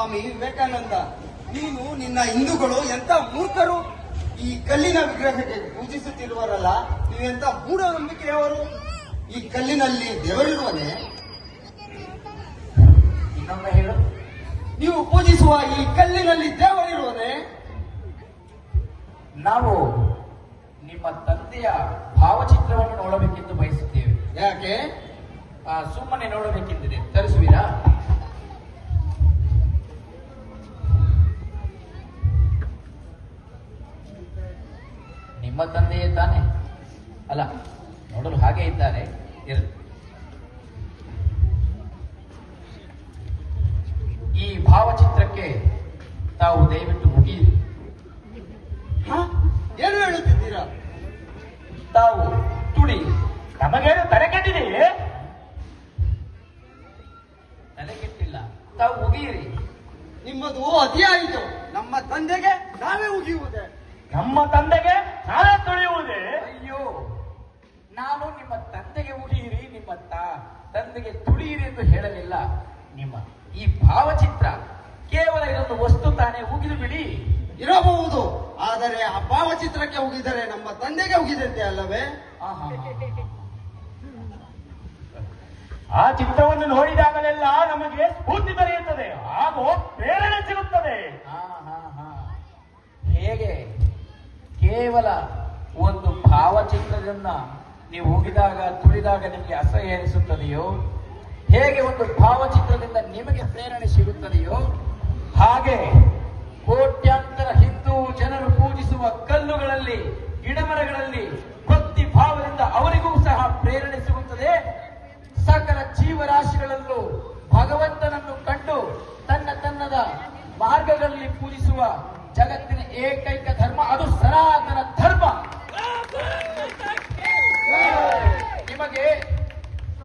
ಸ್ವಾಮಿ ವಿವೇಕಾನಂದ, ನೀನು ನಿನ್ನ ಹಿಂದೂಗಳು ಎಂತ ಮೂರ್ಖರು. ಈ ಕಲ್ಲಿನ ವಿಗ್ರಹಕ್ಕೆ ಪೂಜಿಸುತ್ತಿರುವರಲ್ಲ, ನೀವೆಂತ ಮೂಢನಂಬಿಕೆಯವರು. ಈ ಕಲ್ಲಿನಲ್ಲಿ ದೇವರಿರುವನೆ? ಇನ್ನೊಮ್ಮೆ ಹೇಳು. ನೀವು ಪೂಜಿಸುವ ಈ ಕಲ್ಲಿನಲ್ಲಿ ದೇವರಿರುವನೆ? ನಾವು ನಿಮ್ಮ ತಂದೆಯ ಭಾವಚಿತ್ರವನ್ನು ನೋಡಬೇಕೆಂದು ಬಯಸುತ್ತೇವೆ. ಯಾಕೆ? ಸುಮ್ಮನೆ ನೋಡಬೇಕೆಂದಿದೆ. ತರಿಸುವಿರಾ? ನಿಮ್ಮ ತಂದೆಯೇ ತಾನೆ? ಅಲ್ಲ, ನೋಡಲು ಹಾಗೆ ಇದ್ದಾರೆ. ಈ ಭಾವಚಿತ್ರಕ್ಕೆ ತಾವು ದಯವಿಟ್ಟು ಮುಗಿಯಿರಿ. ಏನು ಹೇಳುತ್ತಿದ್ದೀರಾ? ತಾವು ತುಡಿ. ನಮಗೇನು ತಲೆಕೆಟ್ಟಿದೆಯೇ? ತಲೆಕೆಟ್ಟಿಲ್ಲ, ತಾವು ಮುಗಿಯಿರಿ. ನಿಮ್ಮದು ಅತಿಯಾಯಿತು. ನಮ್ಮ ತಂದೆಗೆ ನಾವೇ ಉಗಿಯುವುದೇ? ನಮ್ಮ ತಂದೆಗೆ ನಾನೇ ತುಳಿಯುವುದೇ? ಅಯ್ಯೋ, ನಾನು ನಿಮ್ಮ ತಂದೆಗೆ ಉಗಿಯಿರಿ, ನಿಮ್ಮ ತಂದೆಗೆ ತುಳಿಯಿರಿ ಎಂದು ಹೇಳಲಿಲ್ಲ. ನಿಮ್ಮ ಈ ಭಾವಚಿತ್ರ ಕೇವಲ ಇದೊಂದು ವಸ್ತು ತಾನೇ, ಉಗಿದು ಬಿಡಿ. ಇರಬಹುದು, ಆದರೆ ಆ ಭಾವಚಿತ್ರಕ್ಕೆ ಉಗಿದರೆ ನಮ್ಮ ತಂದೆಗೆ ಉಗಿದಂತೆ ಅಲ್ಲವೇ? ಆ ಚಿತ್ರವನ್ನು ನೋಡಿದಾಗಲೆಲ್ಲ ನಮಗೆ ಸ್ಫೂರ್ತಿ ದೊರೆಯುತ್ತದೆ, ಹಾಗೂ ಪ್ರೇರಣೆ ಸಿಗುತ್ತದೆ. ಹೇಗೆ ಕೇವಲ ಒಂದು ಭಾವಚಿತ್ರದಿಂದ ನೀವು ಹೋಗಿದಾಗ ತುಳಿದಾಗ ನಿಮಗೆ ಅಸಹ್ಯ ಎನಿಸುತ್ತದೆಯೋ, ಹೇಗೆ ಒಂದು ಭಾವಚಿತ್ರದಿಂದ ನಿಮಗೆ ಪ್ರೇರಣೆ ಸಿಗುತ್ತದೆಯೋ, ಹಾಗೆ ಕೋಟ್ಯಾಂತರ ಹಿಂದೂ ಜನರು ಪೂಜಿಸುವ ಕಲ್ಲುಗಳಲ್ಲಿ, ಗಿಡಮರಗಳಲ್ಲಿ ಭಕ್ತಿ ಭಾವದಿಂದ ಅವರಿಗೂ ಸಹ ಪ್ರೇರಣೆ ಸಿಗುತ್ತದೆ. ಸಕಲ ಜೀವರಾಶಿಗಳಲ್ಲೂ ಭಗವಂತನನ್ನು ಕಂಡು ತನ್ನದ ಮಾರ್ಗಗಳಲ್ಲಿ ಪೂಜಿಸುವ ಜಗತ್ತಿನ ಏಕೈಕ ಧರ್ಮ ಅದು ಸನಾತನ ಧರ್ಮ. ನಿಮಗೆ